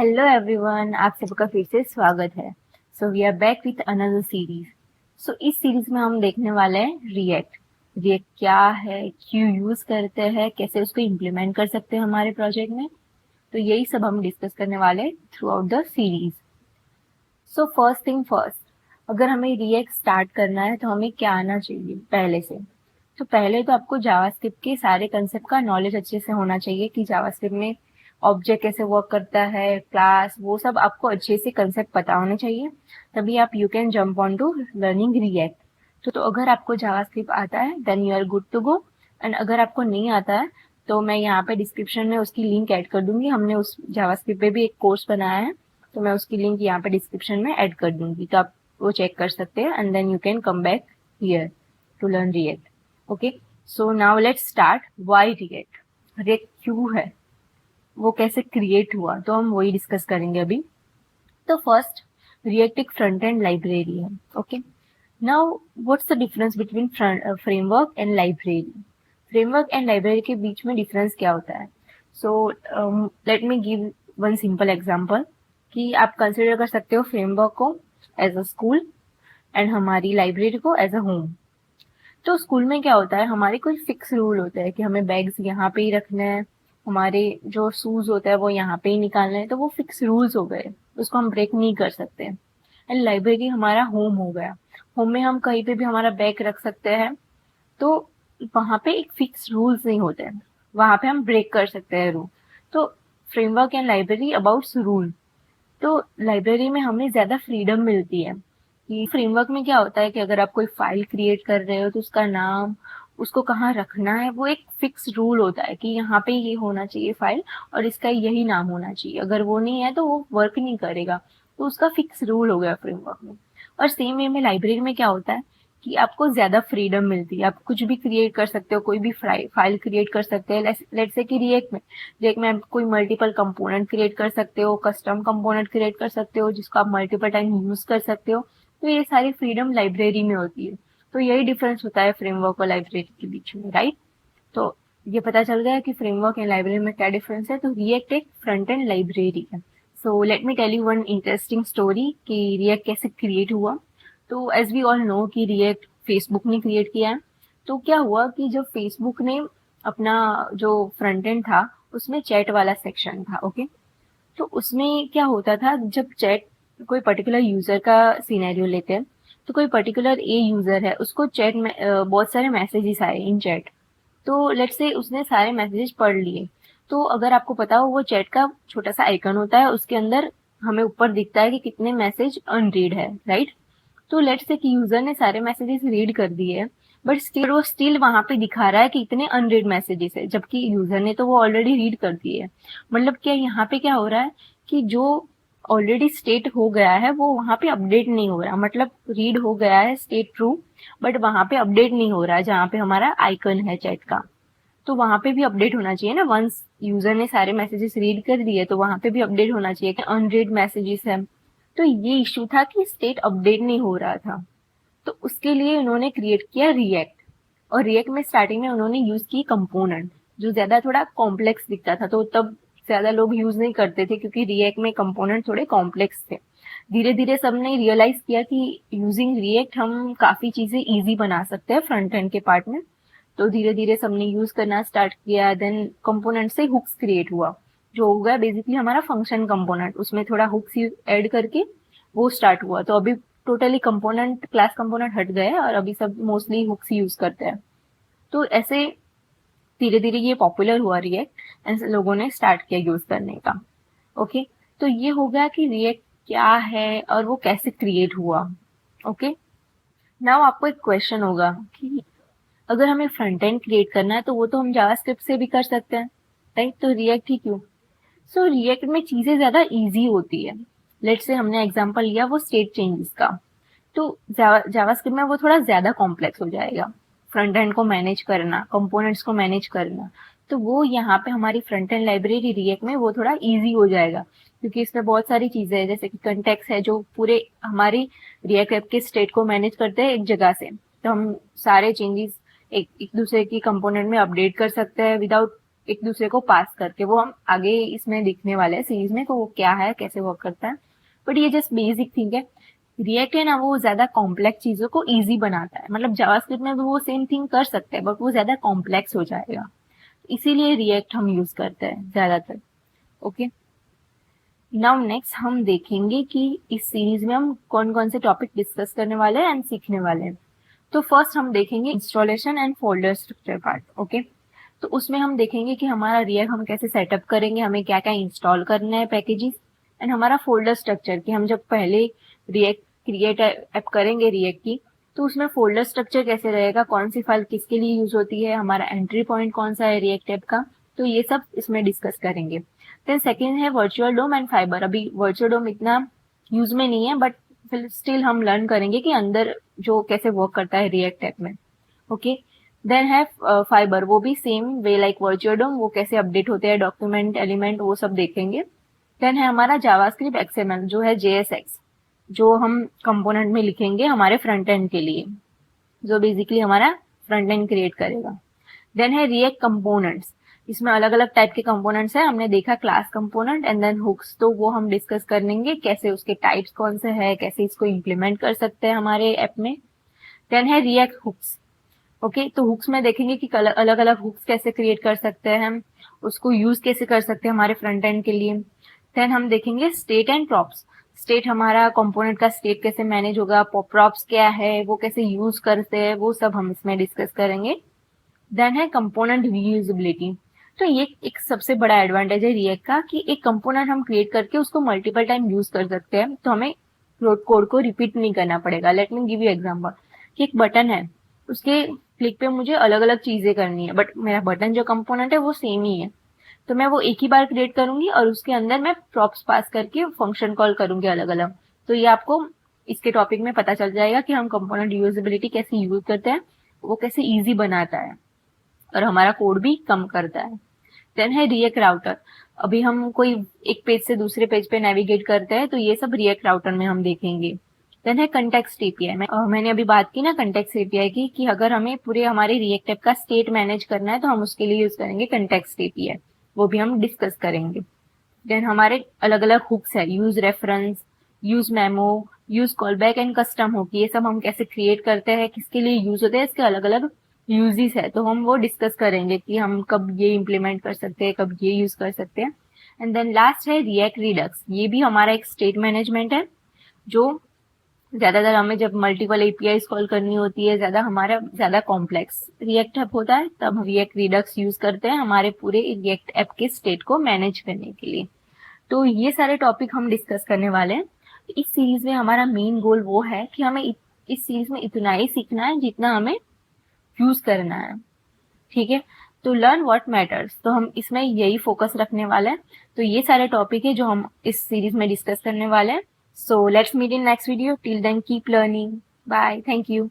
Hello everyone, आप सबका फिर से स्वागत है। So we are back with another series. सो इस सीरीज में हम देखने वाले हैं रिएक्ट। रिएक्ट क्या है, क्यों यूज करते हैं, कैसे उसको इम्प्लीमेंट कर सकते हैं हमारे प्रोजेक्ट में। तो यही सब हम डिस्कस करने वाले through out the series. So first thing first, अगर हमें रिएक्ट स्टार्ट करना है तो हमें क्या आना चाहिए पहले से। तो पहले तो आपको जावास्क्रिप्ट के सारे कंसेप्ट का नॉलेज अच्छे से होना चाहिए कि जावास्क्रिप्ट में ऑब्जेक्ट कैसे वर्क करता है, क्लास, वो सब आपको अच्छे से कंसेप्ट पता होने चाहिए। तभी आप you can jump on to learning React. तो अगर आपको जावास्क्रिप्ट आता है then you are good to go. And अगर आपको नहीं आता है तो मैं यहाँ पे डिस्क्रिप्शन में उसकी लिंक ऐड कर दूंगी। हमने उस जावास्क्रिप्ट पे भी एक कोर्स बनाया है, तो मैं उसकी लिंक यहाँ पे डिस्क्रिप्शन में ऐड कर दूंगी, तो आप वो चेक कर सकते हैं and then you can come back here to learn React. Okay, so now let's start. Why React? React क्यों है, वो कैसे क्रिएट हुआ, तो हम वही डिस्कस करेंगे अभी। तो फर्स्ट, रिएक्ट एक फ्रंट एंड लाइब्रेरी है। Okay, now what's the difference between framework and library? Framework and library के बीच में डिफरेंस क्या होता है? So let me give one simple example कि आप कंसिडर कर सकते हो फ्रेमवर्क को एज अ स्कूल एंड हमारी लाइब्रेरी को एज अ होम। तो स्कूल में क्या होता है, हमारे कोई फिक्स रूल होते हैं कि हमें बैग्स यहाँ पे ही रखने हैं, हमारे जो शूज होता है वो यहाँ पे ही निकालना है, तो वो फिक्स रूल्स हो गए, उसको हम ब्रेक नहीं कर सकते। एंड लाइब्रेरी हमारा होम हो गया। होम में हम कहीं पे भी हमारा बैग रख सकते हैं, तो वहां पे एक फिक्स रूल्स नहीं होते हैं, वहां पे हम ब्रेक कर सकते हैं रूल। तो framework and library about rule. तो लाइब्रेरी में हमें ज्यादा फ्रीडम मिलती है कि फ्रेमवर्क में क्या होता है कि अगर आप कोई फाइल क्रिएट कर रहे हो तो उसका नाम, उसको कहाँ रखना है, वो एक फिक्स रूल होता है कि यहाँ पे ये होना चाहिए फाइल और इसका यही नाम होना चाहिए। अगर वो नहीं है तो वो वर्क नहीं करेगा, तो उसका फिक्स रूल हो गया फ्रेमवर्क में। और सेम वे में लाइब्रेरी में क्या होता है कि आपको ज्यादा फ्रीडम मिलती है, आप कुछ भी क्रिएट कर सकते हो, कोई भी फाइल क्रिएट कर सकते हैं। लेट्स से कि रिएक्ट में आप कोई मल्टीपल कंपोनेंट क्रिएट कर सकते हो, कस्टम कंपोनेंट क्रिएट कर सकते हो जिसको आप मल्टीपल टाइम यूज कर सकते हो। तो ये सारी फ्रीडम लाइब्रेरी में होती है। तो यही डिफरेंस होता है फ्रेमवर्क और लाइब्रेरी के बीच में, राइट? तो ये पता चल गया कि फ्रेमवर्क एंड लाइब्रेरी में क्या डिफरेंस है। तो रिएक्ट एक फ्रंट एंड लाइब्रेरी है। So let me tell you one interesting story कि रिएक्ट कैसे क्रिएट हुआ। तो एज वी ऑल नो कि रिएक्ट फेसबुक ने क्रिएट किया है। तो क्या हुआ कि जब फेसबुक ने अपना जो फ्रंट एंड था उसमें चैट वाला सेक्शन था। ओके, तो उसमें क्या होता था, जब चैट, कोई पर्टिकुलर यूजर का सिनेरियो लेते हैं, तो कोई पर्टिकुलर ए यूजर है, उसको चैट में बहुत सारे मैसेजेस आए इन चैट। तो लेट्स से उसने सारे मैसेजेस पढ़ लिए। तो अगर आपको पता हो, वो चैट का छोटा सा आइकन होता है, उसके अंदर हमें ऊपर दिखता है कि कितने मैसेज अनरीड है, राइट? तो लेट्स से कि यूजर ने सारे मैसेजेस रीड कर दिए, बट स्टिल वहां पे दिखा रहा है कि इतने अनरीड मैसेजेस है, जबकि यूजर ने तो वो ऑलरेडी रीड कर दिए। मतलब क्या यहाँ पे क्या हो रहा है कि जो ऑलरेडी स्टेट हो गया है वो वहां पे अपडेट नहीं हो रहा। मतलब रीड हो गया है स्टेट ट्रू, बट वहां पे अपडेट नहीं हो रहा है जहाँ पे हमारा आइकन है चैट का। तो वहां पे भी अपडेट होना चाहिए ना। वंस यूजर ने सारे मैसेजेस रीड कर दिए तो वहां पे भी अपडेट होना चाहिए कि अनरीड मैसेजेस है। तो ये इश्यू था कि स्टेट अपडेट नहीं हो रहा था। तो उसके लिए उन्होंने क्रिएट किया रिएक्ट। और रिएक्ट में स्टार्टिंग में उन्होंने यूज की कंपोनेंट, जो ज्यादा थोड़ा कॉम्प्लेक्स दिखता था, तो तब ज्यादा लोग यूज नहीं करते थे क्योंकि रिएक्ट में कंपोनेंट थोड़े कॉम्प्लेक्स थे। धीरे धीरे सबने रियलाइज किया कि यूजिंग रिएक्ट हम काफी चीजें इजी बना सकते हैं फ्रंट एंड के पार्ट में। तो धीरे धीरे सबने यूज करना स्टार्ट किया। देन कंपोनेंट से हुक्स क्रिएट हुआ, जो हो गया बेसिकली हमारा फंक्शन कंपोनेंट। उसमें थोड़ा हुक्स ऐड करके वो स्टार्ट हुआ। तो अभी टोटली कंपोनेंट, क्लास कंपोनेंट हट गए और अभी सब मोस्टली हुक्स यूज करते हैं। तो ऐसे धीरे धीरे ये पॉपुलर हुआ रिएक्ट, एंड लोगों ने स्टार्ट किया यूज करने का। ओके, तो ये हो गया कि रिएक्ट क्या है और वो कैसे क्रिएट हुआ। ओके, नाउ आपको एक क्वेश्चन होगा कि अगर हमें फ्रंट एंड क्रिएट करना है तो वो तो हम जावास्क्रिप्ट से भी कर सकते हैं, राइट? तो रिएक्ट ही क्यों? सो रिएक्ट में चीजें ज्यादा इजी होती है। लेट्स से हमने एग्जांपल लिया वो स्टेट चेंजेस का, तो जावास्क्रिप्ट में वो थोड़ा ज्यादा कॉम्प्लेक्स हो जाएगा। फ्रंट एंड को मैनेज करना, कंपोनेंट्स को मैनेज करना, तो वो यहाँ पे हमारी फ्रंट एंड लाइब्रेरी रिएक्ट में वो थोड़ा इजी हो जाएगा, क्योंकि इसमें बहुत सारी चीजें हैं, जैसे कि कंटेक्स्ट है जो पूरे हमारी रिएक्ट ऐप के स्टेट को मैनेज करते हैं एक जगह से। तो हम सारे चेंजेस एक दूसरे की कंपोनेंट में अपडेट कर सकते हैं विदाउट एक दूसरे को पास करके, वो हम आगे इसमें देखने वाले हैं सीरीज में को वो क्या है, कैसे वर्क करता है। बट ये जस्ट बेसिक थिंग है। रिएक्ट है ना, वो ज्यादा कॉम्प्लेक्स चीजों को इजी बनाता है। मतलब जावास्क्रिप्ट में भी वो सेम थिंग कर सकते हैं बट वो ज्यादा कॉम्प्लेक्स हो जाएगा, इसीलिए रिएक्ट हम यूज करते हैं ज्यादातर। ओके, नाउ नेक्स्ट हम देखेंगे कि इस सीरीज में हम कौन कौन से टॉपिक डिस्कस करने वाले हैं एंड सीखने वाले हैं। तो फर्स्ट हम देखेंगे installation and folder structure part. Okay, तो उसमें हम देखेंगे कि हमारा रिएक्ट हम कैसे सेटअप करेंगे, हमें क्या क्या इंस्टॉल करना है पैकेजेस, एंड हमारा फोल्डर स्ट्रक्चर कि हम जब पहले रिएक्ट क्रिएट ऐप करेंगे रिएक्ट की, तो उसमें फोल्डर स्ट्रक्चर कैसे रहेगा, कौन सी फाइल किसके लिए यूज होती है, हमारा एंट्री पॉइंट कौन सा है रिएक्ट ऐप का, तो ये सब इसमें डिस्कस करेंगे। देन सेकेंड है वर्चुअल डोम एंड फाइबर। अभी वर्चुअल डोम इतना यूज में नहीं है बट फिर स्टिल हम लर्न करेंगे कि अंदर जो कैसे वर्क करता है रिएक्ट ऐप में। ओके, देन है फाइबर, वो भी सेम वे लाइक वर्चुअल डोम, वो कैसे अपडेट होते हैं डॉक्यूमेंट एलिमेंट, वो सब देखेंगे। देन है हमारा जावास्क्रिप्ट एक्सएमएल जो है JSX, जो हम कंपोनेंट में लिखेंगे हमारे फ्रंट एंड के लिए, जो बेसिकली हमारा फ्रंट एंड क्रिएट करेगा। देन है रिएक्ट कंपोनेंट्स, इसमें अलग अलग टाइप के कंपोनेंट्स हैं। हमने देखा class component and then hooks, तो वो हम डिस्कस करेंगे कैसे उसके टाइप्स कौन से हैं, कैसे इसको इम्प्लीमेंट कर सकते हैं हमारे ऐप में। देन है रिएक्ट हुक्स। ओके, तो हुक्स में देखेंगे कि अलग अलग हुक्स कैसे क्रिएट कर सकते हैं हम, उसको यूज कैसे कर सकते हैं हमारे फ्रंट एंड के लिए। देन हम देखेंगे स्टेट एंड प्रॉप्स। स्टेट हमारा कंपोनेंट का स्टेट कैसे मैनेज होगा, प्रॉप्स क्या है, वो कैसे यूज करते हैं, वो सब हम इसमें डिस्कस करेंगे। देन है कंपोनेंट रीयूजेबिलिटी। तो ये एक सबसे बड़ा एडवांटेज है रिएक्ट का कि एक कंपोनेंट हम क्रिएट करके उसको मल्टीपल टाइम यूज कर सकते हैं, तो हमें कोड को रिपीट नहीं करना पड़ेगा। Let me give you example कि एक बटन है, उसके क्लिक पे मुझे अलग अलग चीजें करनी है बट मेरा बटन जो कंपोनेंट है वो सेम ही है, तो मैं वो एक ही बार क्रिएट करूंगी और उसके अंदर मैं प्रॉप्स पास करके फंक्शन कॉल करूंगी अलग अलग। तो ये आपको इसके टॉपिक में पता चल जाएगा कि हम कंपोनेंट यूजेबिलिटी कैसे यूज करते हैं, वो कैसे इजी बनाता है और हमारा कोड भी कम करता है। देन है रिएक्ट राउटर। अभी हम कोई एक पेज से दूसरे पेज पे नेविगेट करते हैं, तो ये सब रिएक्ट राउटर में हम देखेंगे। देन है कंटेक्स्ट एपीआई। मैंने अभी बात की ना कंटेक्स्ट एपीआई की, कि अगर हमें पूरे हमारे रिएक्ट ऐप का स्टेट मैनेज करना है तो हम उसके लिए यूज करेंगे कंटेक्स्ट एपीआई, वो भी हम डिस्कस करेंगे। देन हमारे अलग अलग हुक्स है, use reference, use memo, use callback and custom hook, ये सब हम कैसे क्रिएट करते हैं, किसके लिए यूज होते हैं, इसके अलग अलग यूजेस है, तो हम वो डिस्कस करेंगे कि हम कब ये इम्प्लीमेंट कर सकते हैं, कब ये यूज कर सकते हैं। एंड देन लास्ट है रिएक्ट रिडक्स। ये भी हमारा एक स्टेट मैनेजमेंट है, जो ज्यादातर हमें जब मल्टीपल एपीआई कॉल करनी होती है, ज्यादा कॉम्प्लेक्स रिएक्ट ऐप होता है, तब हम रिएक्ट रिडक्स यूज करते हैं हमारे पूरे रिएक्ट ऐप के स्टेट को मैनेज करने के लिए। तो ये सारे टॉपिक हम डिस्कस करने वाले हैं। इस सीरीज में हमारा मेन गोल वो है कि हमें इस सीरीज में इतना ही सीखना है जितना हमें यूज करना है। ठीक है, तो लर्न व्हाट मैटर्स, तो हम इसमें यही फोकस रखने वाले हैं। तो ये सारे टॉपिक है जो हम इस सीरीज में डिस्कस करने वाले हैं। So let's meet in next video, till then keep learning, bye, thank you.